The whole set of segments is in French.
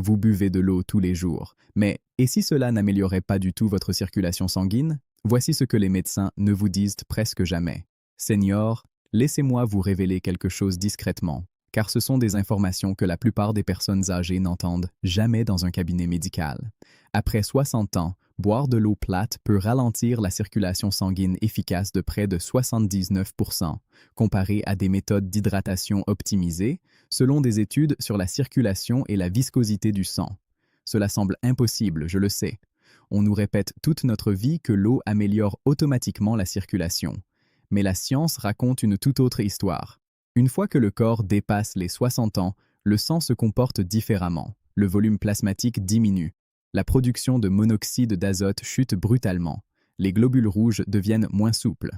vous buvez de l'eau tous les jours. Mais et si cela n'améliorait pas du tout votre circulation sanguine? Voici ce que les médecins ne vous disent presque jamais. Senior, laissez-moi vous révéler quelque chose discrètement, car ce sont des informations que la plupart des personnes âgées n'entendent jamais dans un cabinet médical. Après 60 ans, boire de l'eau plate peut ralentir la circulation sanguine efficace de près de 79%, comparé à des méthodes d'hydratation optimisées, selon des études sur la circulation et la viscosité du sang. Cela semble impossible, je le sais. On nous répète toute notre vie que l'eau améliore automatiquement la circulation. Mais la science raconte une toute autre histoire. Une fois que le corps dépasse les 60 ans, le sang se comporte différemment. Le volume plasmatique diminue. La production de monoxyde d'azote chute brutalement. Les globules rouges deviennent moins souples.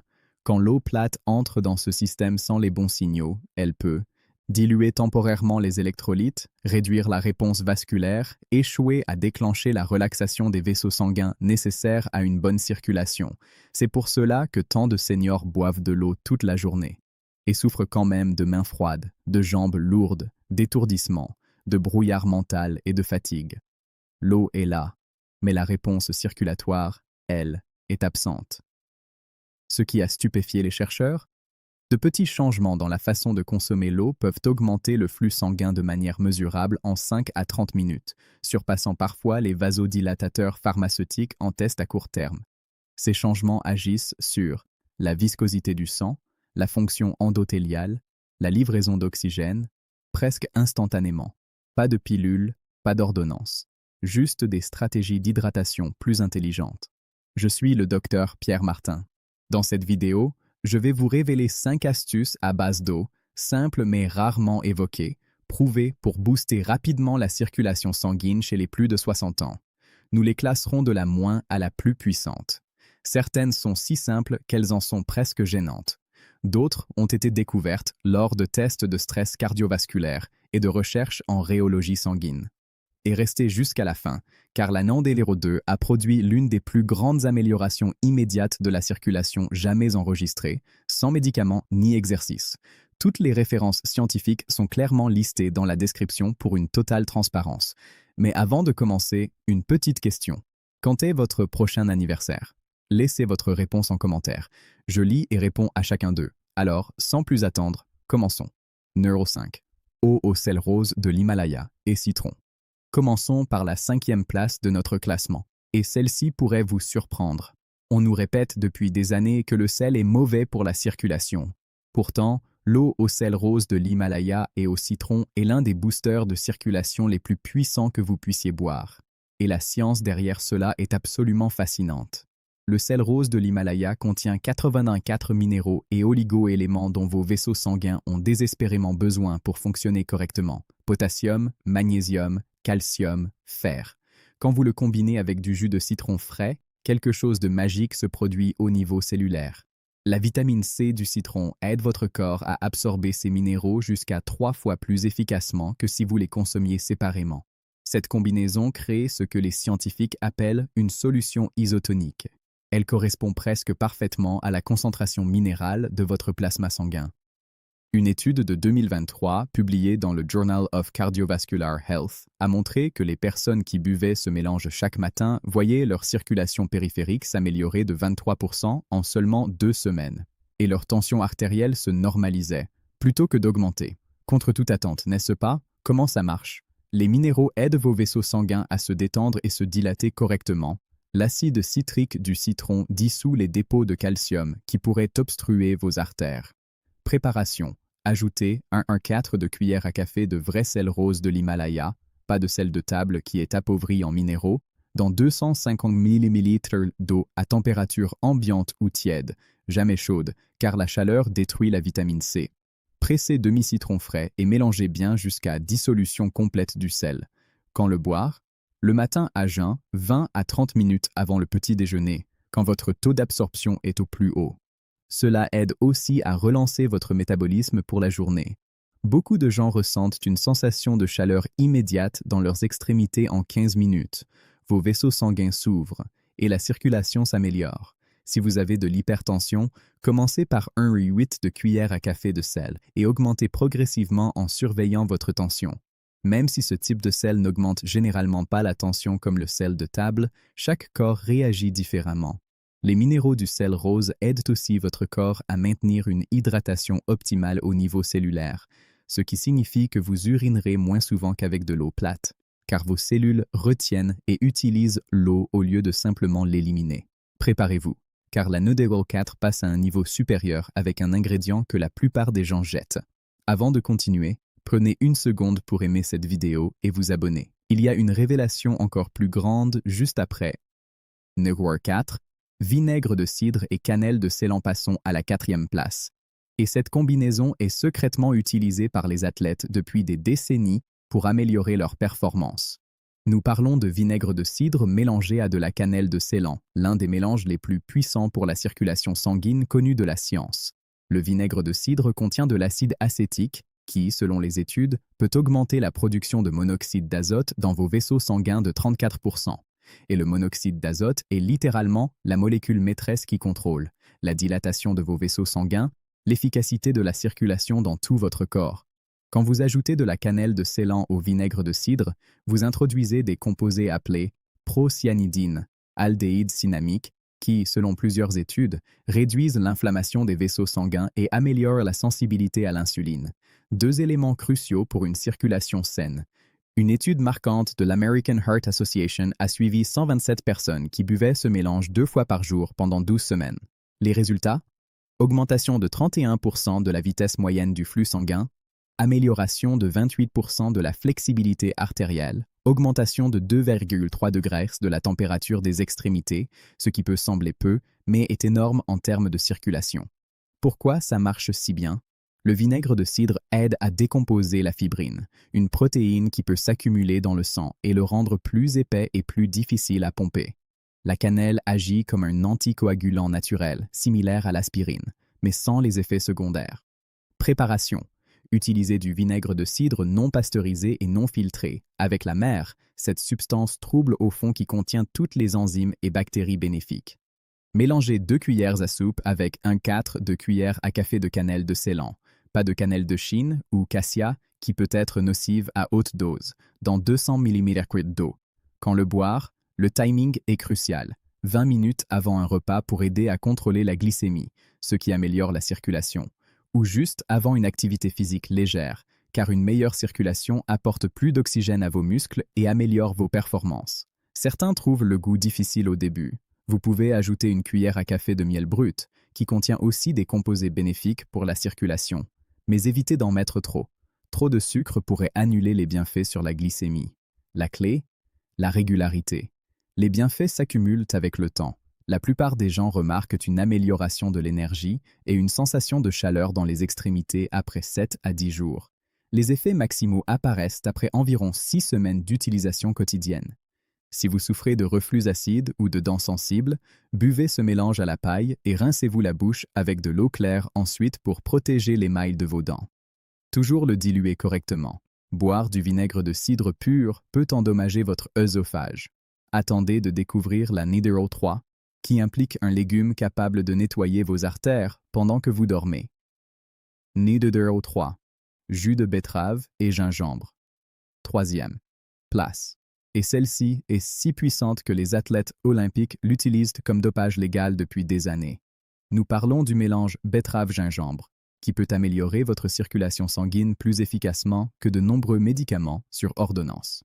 Quand l'eau plate entre dans ce système sans les bons signaux, elle peut diluer temporairement les électrolytes, réduire la réponse vasculaire, échouer à déclencher la relaxation des vaisseaux sanguins nécessaires à une bonne circulation. C'est pour cela que tant de seniors boivent de l'eau toute la journée et souffrent quand même de mains froides, de jambes lourdes, d'étourdissement, de brouillard mental et de fatigue. L'eau est là, mais la réponse circulatoire, elle, est absente. Ce qui a stupéfié les chercheurs? De petits changements dans la façon de consommer l'eau peuvent augmenter le flux sanguin de manière mesurable en 5 à 30 minutes, surpassant parfois les vasodilatateurs pharmaceutiques en test à court terme. Ces changements agissent sur la viscosité du sang, la fonction endothéliale, la livraison d'oxygène, presque instantanément. Pas de pilule, pas d'ordonnance. Juste des stratégies d'hydratation plus intelligentes. Je suis le docteur Pierre Martin. Dans cette vidéo, je vais vous révéler 5 astuces à base d'eau, simples mais rarement évoquées, prouvées pour booster rapidement la circulation sanguine chez les plus de 60 ans. Nous les classerons de la moins à la plus puissante. Certaines sont si simples qu'elles en sont presque gênantes. D'autres ont été découvertes lors de tests de stress cardiovasculaire et de recherches en rhéologie sanguine. Et restez jusqu'à la fin, car la Nandelero 2 a produit l'une des plus grandes améliorations immédiates de la circulation jamais enregistrées, sans médicaments ni exercice. Toutes les références scientifiques sont clairement listées dans la description pour une totale transparence. Mais avant de commencer, une petite question. Quand est votre prochain anniversaire? Laissez votre réponse en commentaire. Je lis et réponds à chacun d'eux. Alors, sans plus attendre, commençons. Numéro 5. Eau au sel rose de l'Himalaya et citron. Commençons par la 5e place de notre classement, et celle-ci pourrait vous surprendre. On nous répète depuis des années que le sel est mauvais pour la circulation. Pourtant, l'eau au sel rose de l'Himalaya et au citron est l'un des boosters de circulation les plus puissants que vous puissiez boire. Et la science derrière cela est absolument fascinante. Le sel rose de l'Himalaya contient 84 minéraux et oligo-éléments dont vos vaisseaux sanguins ont désespérément besoin pour fonctionner correctement. Potassium, magnésium, calcium, fer. Quand vous le combinez avec du jus de citron frais, quelque chose de magique se produit au niveau cellulaire. La vitamine C du citron aide votre corps à absorber ces minéraux jusqu'à 3 fois plus efficacement que si vous les consommiez séparément. Cette combinaison crée ce que les scientifiques appellent une solution isotonique. Elle correspond presque parfaitement à la concentration minérale de votre plasma sanguin. Une étude de 2023, publiée dans le Journal of Cardiovascular Health, a montré que les personnes qui buvaient ce mélange chaque matin voyaient leur circulation périphérique s'améliorer de 23% en seulement 2 semaines. Et leur tension artérielle se normalisait, plutôt que d'augmenter. Contre toute attente, n'est-ce pas? Comment ça marche? Les minéraux aident vos vaisseaux sanguins à se détendre et se dilater correctement. L'acide citrique du citron dissout les dépôts de calcium qui pourraient obstruer vos artères. Préparation. Ajoutez 1,4 de cuillère à café de vrai sel rose de l'Himalaya, pas de sel de table qui est appauvri en minéraux, dans 250 ml d'eau à température ambiante ou tiède, jamais chaude, car la chaleur détruit la vitamine C. Pressez demi-citron frais et mélangez bien jusqu'à dissolution complète du sel. Quand le boire? Le matin à jeun, 20 à 30 minutes avant le petit déjeuner, quand votre taux d'absorption est au plus haut. Cela aide aussi à relancer votre métabolisme pour la journée. Beaucoup de gens ressentent une sensation de chaleur immédiate dans leurs extrémités en 15 minutes. Vos vaisseaux sanguins s'ouvrent et la circulation s'améliore. Si vous avez de l'hypertension, commencez par 1,8 de cuillère à café de sel et augmentez progressivement en surveillant votre tension. Même si ce type de sel n'augmente généralement pas la tension comme le sel de table, chaque corps réagit différemment. Les minéraux du sel rose aident aussi votre corps à maintenir une hydratation optimale au niveau cellulaire, ce qui signifie que vous urinerez moins souvent qu'avec de l'eau plate, car vos cellules retiennent et utilisent l'eau au lieu de simplement l'éliminer. Préparez-vous, car la Nudero 4 passe à un niveau supérieur avec un ingrédient que la plupart des gens jettent. Avant de continuer, prenez une seconde pour aimer cette vidéo et vous abonner. Il y a une révélation encore plus grande juste après. Nudero 4, vinaigre de cidre et cannelle de Ceylan passons à la 4e place. Et cette combinaison est secrètement utilisée par les athlètes depuis des décennies pour améliorer leur performance. Nous parlons de vinaigre de cidre mélangé à de la cannelle de Ceylan, l'un des mélanges les plus puissants pour la circulation sanguine connue de la science. Le vinaigre de cidre contient de l'acide acétique qui, selon les études, peut augmenter la production de monoxyde d'azote dans vos vaisseaux sanguins de 34%. Et le monoxyde d'azote est littéralement la molécule maîtresse qui contrôle la dilatation de vos vaisseaux sanguins, l'efficacité de la circulation dans tout votre corps. Quand vous ajoutez de la cannelle de Ceylan au vinaigre de cidre, vous introduisez des composés appelés procyanidine, aldéhyde cinnamique, qui, selon plusieurs études, réduisent l'inflammation des vaisseaux sanguins et améliorent la sensibilité à l'insuline. Deux éléments cruciaux pour une circulation saine. Une étude marquante de l'American Heart Association a suivi 127 personnes qui buvaient ce mélange 2 fois par jour pendant 12 semaines. Les résultats? Augmentation de 31% de la vitesse moyenne du flux sanguin, amélioration de 28% de la flexibilité artérielle, augmentation de 2,3 degrés de la température des extrémités, ce qui peut sembler peu, mais est énorme en termes de circulation. Pourquoi ça marche si bien? Le vinaigre de cidre aide à décomposer la fibrine, une protéine qui peut s'accumuler dans le sang et le rendre plus épais et plus difficile à pomper. La cannelle agit comme un anticoagulant naturel, similaire à l'aspirine, mais sans les effets secondaires. Préparation. Utilisez du vinaigre de cidre non pasteurisé et non filtré. Avec la mer, cette substance trouble au fond qui contient toutes les enzymes et bactéries bénéfiques. Mélangez 2 cuillères à soupe avec 1/4 de cuillère à café de cannelle de Ceylan. Pas de cannelle de Chine ou cassia qui peut être nocive à haute dose, dans 200 ml d'eau. Quand le boire, le timing est crucial. 20 minutes avant un repas pour aider à contrôler la glycémie, ce qui améliore la circulation. Ou juste avant une activité physique légère, car une meilleure circulation apporte plus d'oxygène à vos muscles et améliore vos performances. Certains trouvent le goût difficile au début. Vous pouvez ajouter une cuillère à café de miel brut, qui contient aussi des composés bénéfiques pour la circulation. Mais évitez d'en mettre trop. Trop de sucre pourrait annuler les bienfaits sur la glycémie. La clé? La régularité. Les bienfaits s'accumulent avec le temps. La plupart des gens remarquent une amélioration de l'énergie et une sensation de chaleur dans les extrémités après 7 à 10 jours. Les effets maximaux apparaissent après environ 6 semaines d'utilisation quotidienne. Si vous souffrez de reflux acide ou de dents sensibles, buvez ce mélange à la paille et rincez-vous la bouche avec de l'eau claire ensuite pour protéger l'émail de vos dents. Toujours le diluer correctement. Boire du vinaigre de cidre pur peut endommager votre œsophage. Attendez de découvrir la Nudero 3, qui implique un légume capable de nettoyer vos artères pendant que vous dormez. Nudero 3. Jus de betterave et gingembre. 3e place. Et celle-ci est si puissante que les athlètes olympiques l'utilisent comme dopage légal depuis des années. Nous parlons du mélange betterave-gingembre, qui peut améliorer votre circulation sanguine plus efficacement que de nombreux médicaments sur ordonnance.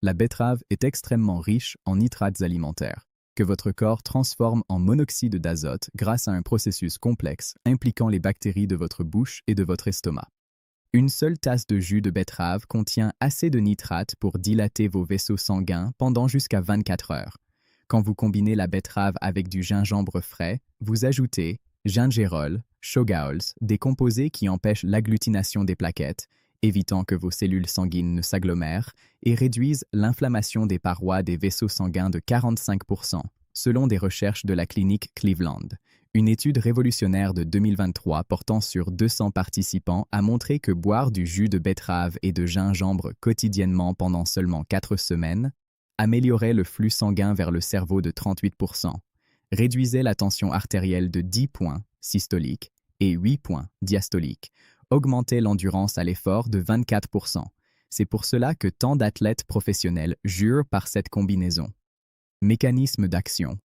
La betterave est extrêmement riche en nitrates alimentaires, que votre corps transforme en monoxyde d'azote grâce à un processus complexe impliquant les bactéries de votre bouche et de votre estomac. Une seule tasse de jus de betterave contient assez de nitrates pour dilater vos vaisseaux sanguins pendant jusqu'à 24 heures. Quand vous combinez la betterave avec du gingembre frais, vous ajoutez gingerol, shogaols, des composés qui empêchent l'agglutination des plaquettes, évitant que vos cellules sanguines ne s'agglomèrent, et réduisent l'inflammation des parois des vaisseaux sanguins de 45%, selon des recherches de la clinique Cleveland. Une étude révolutionnaire de 2023 portant sur 200 participants a montré que boire du jus de betterave et de gingembre quotidiennement pendant seulement 4 semaines améliorait le flux sanguin vers le cerveau de 38%, réduisait la tension artérielle de 10 points systolique et 8 points diastolique, augmentait l'endurance à l'effort de 24%, C'est pour cela que tant d'athlètes professionnels jurent par cette combinaison. Mécanisme d'action.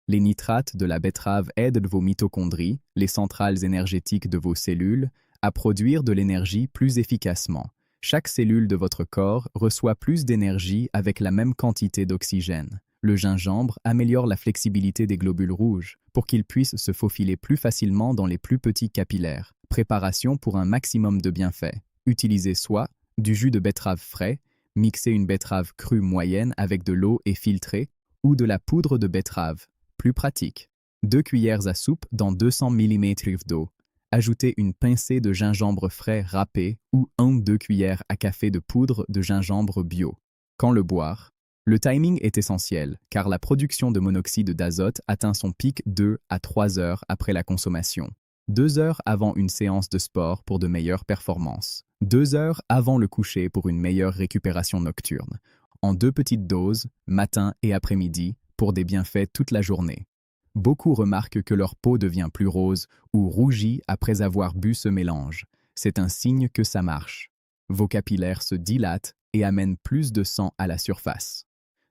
Les nitrates de la betterave aident vos mitochondries, les centrales énergétiques de vos cellules, à produire de l'énergie plus efficacement. Chaque cellule de votre corps reçoit plus d'énergie avec la même quantité d'oxygène. Le gingembre améliore la flexibilité des globules rouges pour qu'ils puissent se faufiler plus facilement dans les plus petits capillaires. Préparation pour un maximum de bienfaits. Utilisez soit du jus de betterave frais, mixez une betterave crue moyenne avec de l'eau et filtrée, ou de la poudre de betterave. Plus pratique. 2 cuillères à soupe dans 200 ml d'eau. Ajoutez une pincée de gingembre frais râpé ou 1-2 cuillères à café de poudre de gingembre bio. Quand le boire? Le timing est essentiel car la production de monoxyde d'azote atteint son pic 2 à 3 heures après la consommation. 2 heures avant une séance de sport pour de meilleures performances. 2 heures avant le coucher pour une meilleure récupération nocturne. En 2 petites doses, matin et après-midi, pour des bienfaits toute la journée. Beaucoup remarquent que leur peau devient plus rose ou rougit après avoir bu ce mélange. C'est un signe que ça marche. Vos capillaires se dilatent et amènent plus de sang à la surface.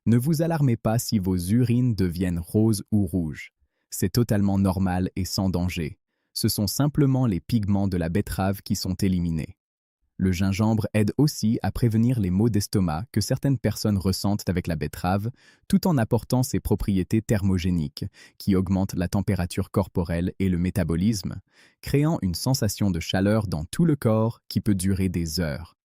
Ne vous alarmez pas si vos urines deviennent roses ou rouges. C'est totalement normal et sans danger. Ce sont simplement les pigments de la betterave qui sont éliminés. Le gingembre aide aussi à prévenir les maux d'estomac que certaines personnes ressentent avec la betterave, tout en apportant ses propriétés thermogéniques, qui augmentent la température corporelle et le métabolisme, créant une sensation de chaleur dans tout le corps qui peut durer des heures.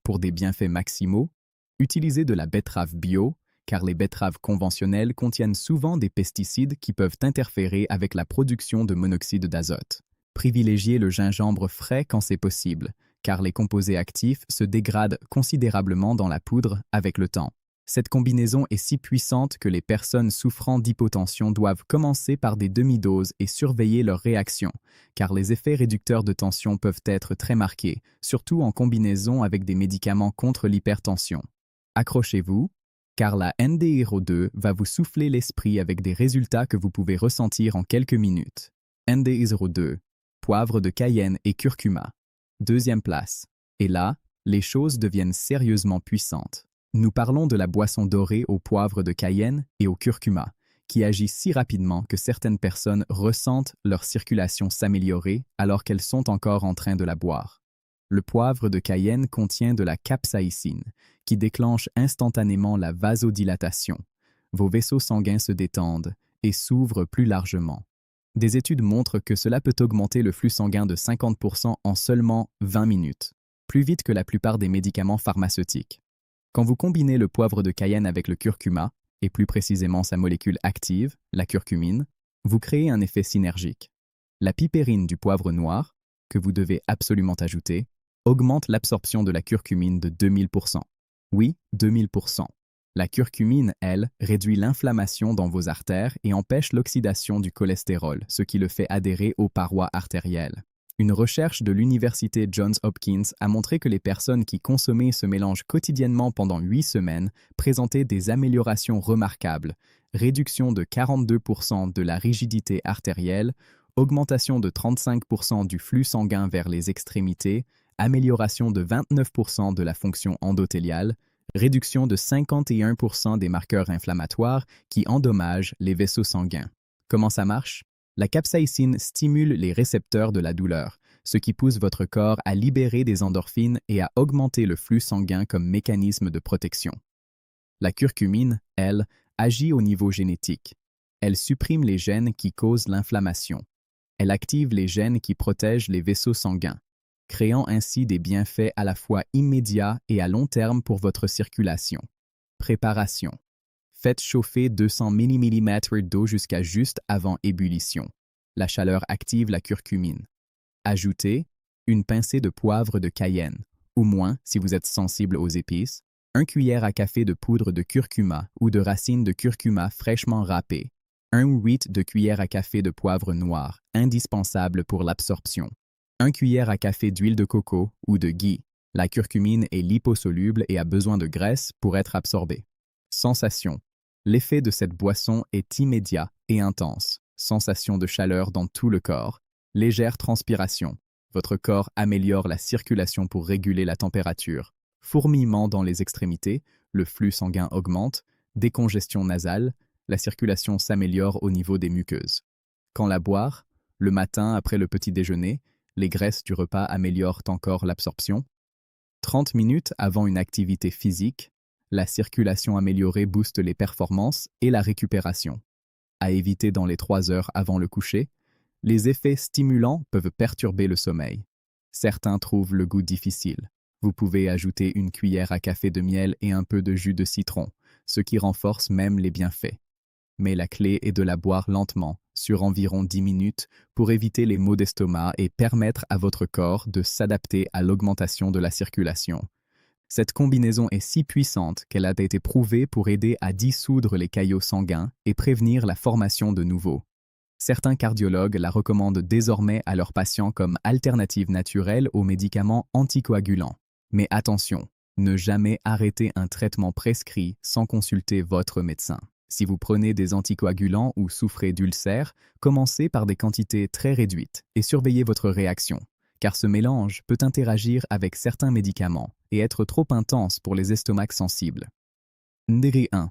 Pour des bienfaits maximaux, utilisez de la betterave bio, car les betteraves conventionnelles contiennent souvent des pesticides qui peuvent interférer avec la production de monoxyde d'azote. Privilégiez le gingembre frais quand c'est possible, car les composés actifs se dégradent considérablement dans la poudre avec le temps. Cette combinaison est si puissante que les personnes souffrant d'hypotension doivent commencer par des demi-doses et surveiller leur réaction, car les effets réducteurs de tension peuvent être très marqués, surtout en combinaison avec des médicaments contre l'hypertension. Accrochez-vous, car la NDRO2 va vous souffler l'esprit avec des résultats que vous pouvez ressentir en quelques minutes. NDRO2, poivre de Cayenne et curcuma. 2e place. Et là, les choses deviennent sérieusement puissantes. Nous parlons de la boisson dorée au poivre de Cayenne et au curcuma, qui agit si rapidement que certaines personnes ressentent leur circulation s'améliorer alors qu'elles sont encore en train de la boire. Le poivre de Cayenne contient de la capsaïcine, qui déclenche instantanément la vasodilatation. Vos vaisseaux sanguins se détendent et s'ouvrent plus largement. Des études montrent que cela peut augmenter le flux sanguin de 50% en seulement 20 minutes, plus vite que la plupart des médicaments pharmaceutiques. Quand vous combinez le poivre de Cayenne avec le curcuma, et plus précisément sa molécule active, la curcumine, vous créez un effet synergique. La pipérine du poivre noir, que vous devez absolument ajouter, augmente l'absorption de la curcumine de 2000%. Oui, 2000%. La curcumine, elle, réduit l'inflammation dans vos artères et empêche l'oxydation du cholestérol, ce qui le fait adhérer aux parois artérielles. Une recherche de l'université Johns Hopkins a montré que les personnes qui consommaient ce mélange quotidiennement pendant 8 semaines présentaient des améliorations remarquables, réduction de 42% de la rigidité artérielle, augmentation de 35% du flux sanguin vers les extrémités, amélioration de 29% de la fonction endothéliale, réduction de 51% des marqueurs inflammatoires qui endommagent les vaisseaux sanguins. Comment ça marche? La capsaïcine stimule les récepteurs de la douleur, ce qui pousse votre corps à libérer des endorphines et à augmenter le flux sanguin comme mécanisme de protection. La curcumine, elle, agit au niveau génétique. Elle supprime les gènes qui causent l'inflammation. Elle active les gènes qui protègent les vaisseaux sanguins, créant ainsi des bienfaits à la fois immédiats et à long terme pour votre circulation. Préparation. Faites chauffer 200 ml d'eau jusqu'à juste avant ébullition. La chaleur active la curcumine. Ajoutez une pincée de poivre de Cayenne, ou moins si vous êtes sensible aux épices, 1 cuillère à café de poudre de curcuma ou de racines de curcuma fraîchement râpées, 1 ou 8 de cuillère à café de poivre noir, indispensable pour l'absorption. 1 cuillère à café d'huile de coco ou de ghee. La curcumine est liposoluble et a besoin de graisse pour être absorbée. Sensation. L'effet de cette boisson est immédiat et intense. Sensation de chaleur dans tout le corps. Légère transpiration. Votre corps améliore la circulation pour réguler la température. Fourmillement dans les extrémités, le flux sanguin augmente, décongestion nasale, la circulation s'améliore au niveau des muqueuses. Quand la boire, le matin après le petit déjeuner, les graisses du repas améliorent encore l'absorption. 30 minutes avant une activité physique, la circulation améliorée booste les performances et la récupération. À éviter dans les 3 heures avant le coucher, les effets stimulants peuvent perturber le sommeil. Certains trouvent le goût difficile. Vous pouvez ajouter une cuillère à café de miel et un peu de jus de citron, ce qui renforce même les bienfaits. Mais la clé est de la boire lentement, sur environ 10 minutes, pour éviter les maux d'estomac et permettre à votre corps de s'adapter à l'augmentation de la circulation. Cette combinaison est si puissante qu'elle a été prouvée pour aider à dissoudre les caillots sanguins et prévenir la formation de nouveaux. Certains cardiologues la recommandent désormais à leurs patients comme alternative naturelle aux médicaments anticoagulants. Mais attention, ne jamais arrêter un traitement prescrit sans consulter votre médecin. Si vous prenez des anticoagulants ou souffrez d'ulcères, commencez par des quantités très réduites et surveillez votre réaction, car ce mélange peut interagir avec certains médicaments et être trop intense pour les estomacs sensibles. NDG1.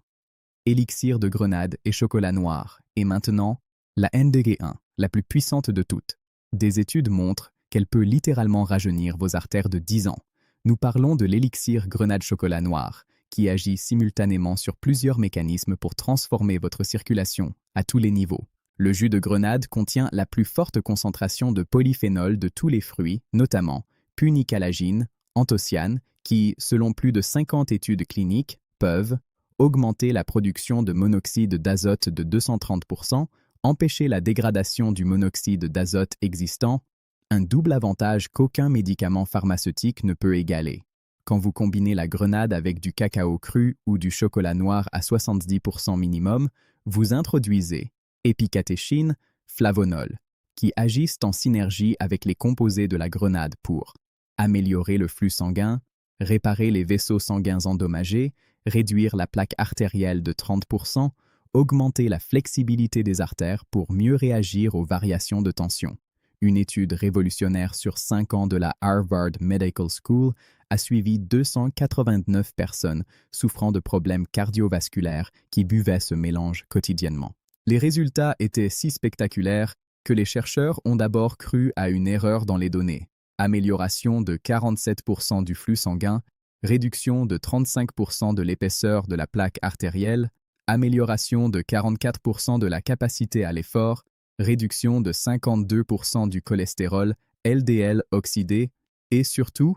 Élixir de grenade et chocolat noir. Et maintenant, la NDG1, la plus puissante de toutes. Des études montrent qu'elle peut littéralement rajeunir vos artères de 10 ans. Nous parlons de l'élixir grenade chocolat noir, qui agit simultanément sur plusieurs mécanismes pour transformer votre circulation à tous les niveaux. Le jus de grenade contient la plus forte concentration de polyphénol de tous les fruits, notamment punicalagine, anthocyanes, qui, selon plus de 50 études cliniques, peuvent augmenter la production de monoxyde d'azote de 230%, empêcher la dégradation du monoxyde d'azote existant, un double avantage qu'aucun médicament pharmaceutique ne peut égaler. Quand vous combinez la grenade avec du cacao cru ou du chocolat noir à 70% minimum, vous introduisez épicatéchine, flavonol, qui agissent en synergie avec les composés de la grenade pour améliorer le flux sanguin, réparer les vaisseaux sanguins endommagés, réduire la plaque artérielle de 30%, augmenter la flexibilité des artères pour mieux réagir aux variations de tension. Une étude révolutionnaire sur 5 ans de la Harvard Medical School a suivi 289 personnes souffrant de problèmes cardiovasculaires qui buvaient ce mélange quotidiennement. Les résultats étaient si spectaculaires que les chercheurs ont d'abord cru à une erreur dans les données. Amélioration de 47% du flux sanguin, réduction de 35% de l'épaisseur de la plaque artérielle, amélioration de 44% de la capacité à l'effort, réduction de 52% du cholestérol LDL oxydé et surtout,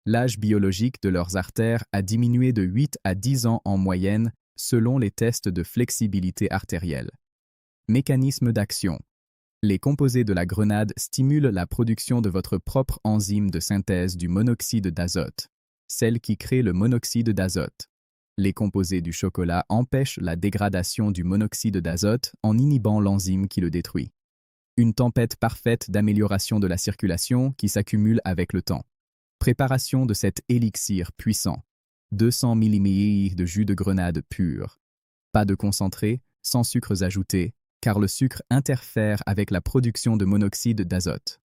l'âge biologique de leurs artères a diminué de 8 à 10 ans en moyenne selon les tests de flexibilité artérielle. Mécanisme d'action. Les composés de la grenade stimulent la production de votre propre enzyme de synthèse du monoxyde d'azote, celle qui crée le monoxyde d'azote. Les composés du chocolat empêchent la dégradation du monoxyde d'azote en inhibant l'enzyme qui le détruit. Une tempête parfaite d'amélioration de la circulation qui s'accumule avec le temps. Préparation de cet élixir puissant. 200 ml de jus de grenade pur. Pas de concentré, sans sucres ajoutés, car le sucre interfère avec la production de monoxyde d'azote.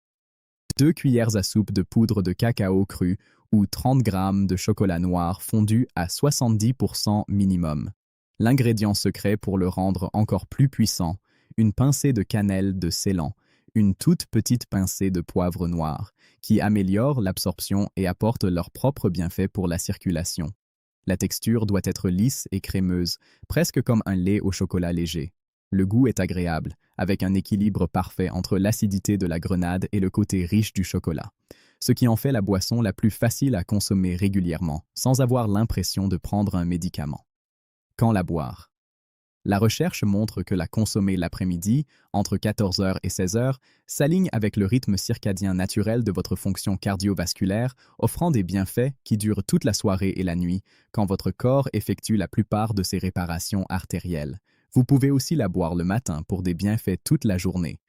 2 cuillères à soupe de poudre de cacao cru ou 30 g de chocolat noir fondu à 70% minimum. L'ingrédient secret pour le rendre encore plus puissant, une pincée de cannelle de Ceylan, une toute petite pincée de poivre noir, qui améliorent l'absorption et apportent leurs propres bienfaits pour la circulation. La texture doit être lisse et crémeuse, presque comme un lait au chocolat léger. Le goût est agréable, avec un équilibre parfait entre l'acidité de la grenade et le côté riche du chocolat, ce qui en fait la boisson la plus facile à consommer régulièrement, sans avoir l'impression de prendre un médicament. Quand la boire? La recherche montre que la consommer l'après-midi, entre 14 h et 16 h, s'aligne avec le rythme circadien naturel de votre fonction cardiovasculaire, offrant des bienfaits qui durent toute la soirée et la nuit, quand votre corps effectue la plupart de ses réparations artérielles. Vous pouvez aussi la boire le matin pour des bienfaits toute la journée.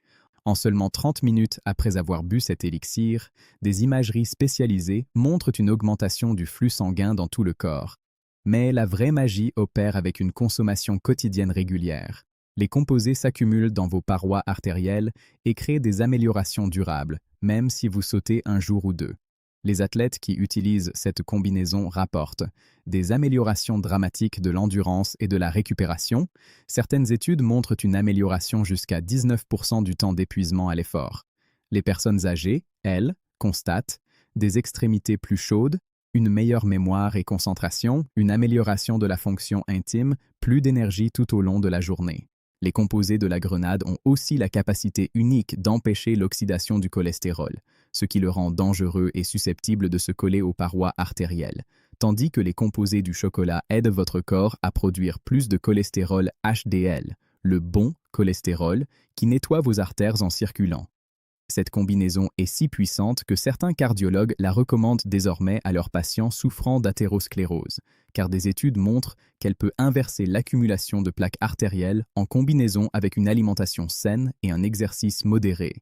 En seulement 30 minutes après avoir bu cet élixir, des imageries spécialisées montrent une augmentation du flux sanguin dans tout le corps. Mais la vraie magie opère avec une consommation quotidienne régulière. Les composés s'accumulent dans vos parois artérielles et créent des améliorations durables, même si vous sautez un jour ou deux. Les athlètes qui utilisent cette combinaison rapportent des améliorations dramatiques de l'endurance et de la récupération. Certaines études montrent une amélioration jusqu'à 19% du temps d'épuisement à l'effort. Les personnes âgées, elles, constatent des extrémités plus chaudes, une meilleure mémoire et concentration, une amélioration de la fonction intime, plus d'énergie tout au long de la journée. Les composés de la grenade ont aussi la capacité unique d'empêcher l'oxydation du cholestérol, ce qui le rend dangereux et susceptible de se coller aux parois artérielles, tandis que les composés du chocolat aident votre corps à produire plus de cholestérol HDL, le bon cholestérol, qui nettoie vos artères en circulant. Cette combinaison est si puissante que certains cardiologues la recommandent désormais à leurs patients souffrant d'athérosclérose, car des études montrent qu'elle peut inverser l'accumulation de plaques artérielles en combinaison avec une alimentation saine et un exercice modéré,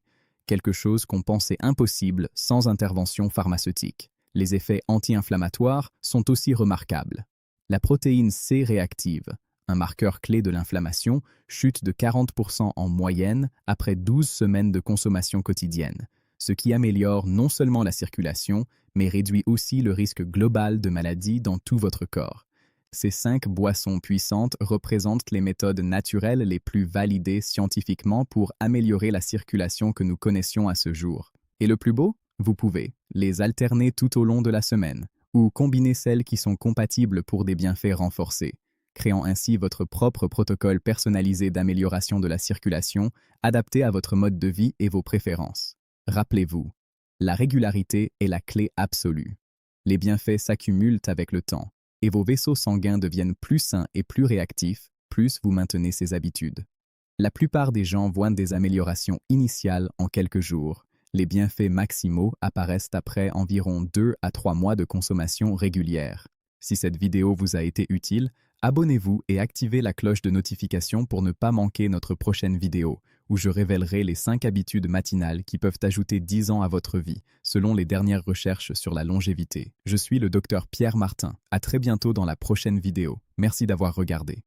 quelque chose qu'on pensait impossible sans intervention pharmaceutique. Les effets anti-inflammatoires sont aussi remarquables. La protéine C réactive, un marqueur clé de l'inflammation, chute de 40% en moyenne après 12 semaines de consommation quotidienne, ce qui améliore non seulement la circulation, mais réduit aussi le risque global de maladie dans tout votre corps. Ces 5 boissons puissantes représentent les méthodes naturelles les plus validées scientifiquement pour améliorer la circulation que nous connaissions à ce jour. Et le plus beau, vous pouvez les alterner tout au long de la semaine, ou combiner celles qui sont compatibles pour des bienfaits renforcés, créant ainsi votre propre protocole personnalisé d'amélioration de la circulation, adapté à votre mode de vie et vos préférences. Rappelez-vous, la régularité est la clé absolue. Les bienfaits s'accumulent avec le temps, et vos vaisseaux sanguins deviennent plus sains et plus réactifs, plus vous maintenez ces habitudes. La plupart des gens voient des améliorations initiales en quelques jours. Les bienfaits maximaux apparaissent après environ 2 à 3 mois de consommation régulière. Si cette vidéo vous a été utile, abonnez-vous et activez la cloche de notification pour ne pas manquer notre prochaine vidéo, où je révélerai les 5 habitudes matinales qui peuvent ajouter 10 ans à votre vie, selon les dernières recherches sur la longévité. Je suis le docteur Pierre Martin. À très bientôt dans la prochaine vidéo. Merci d'avoir regardé.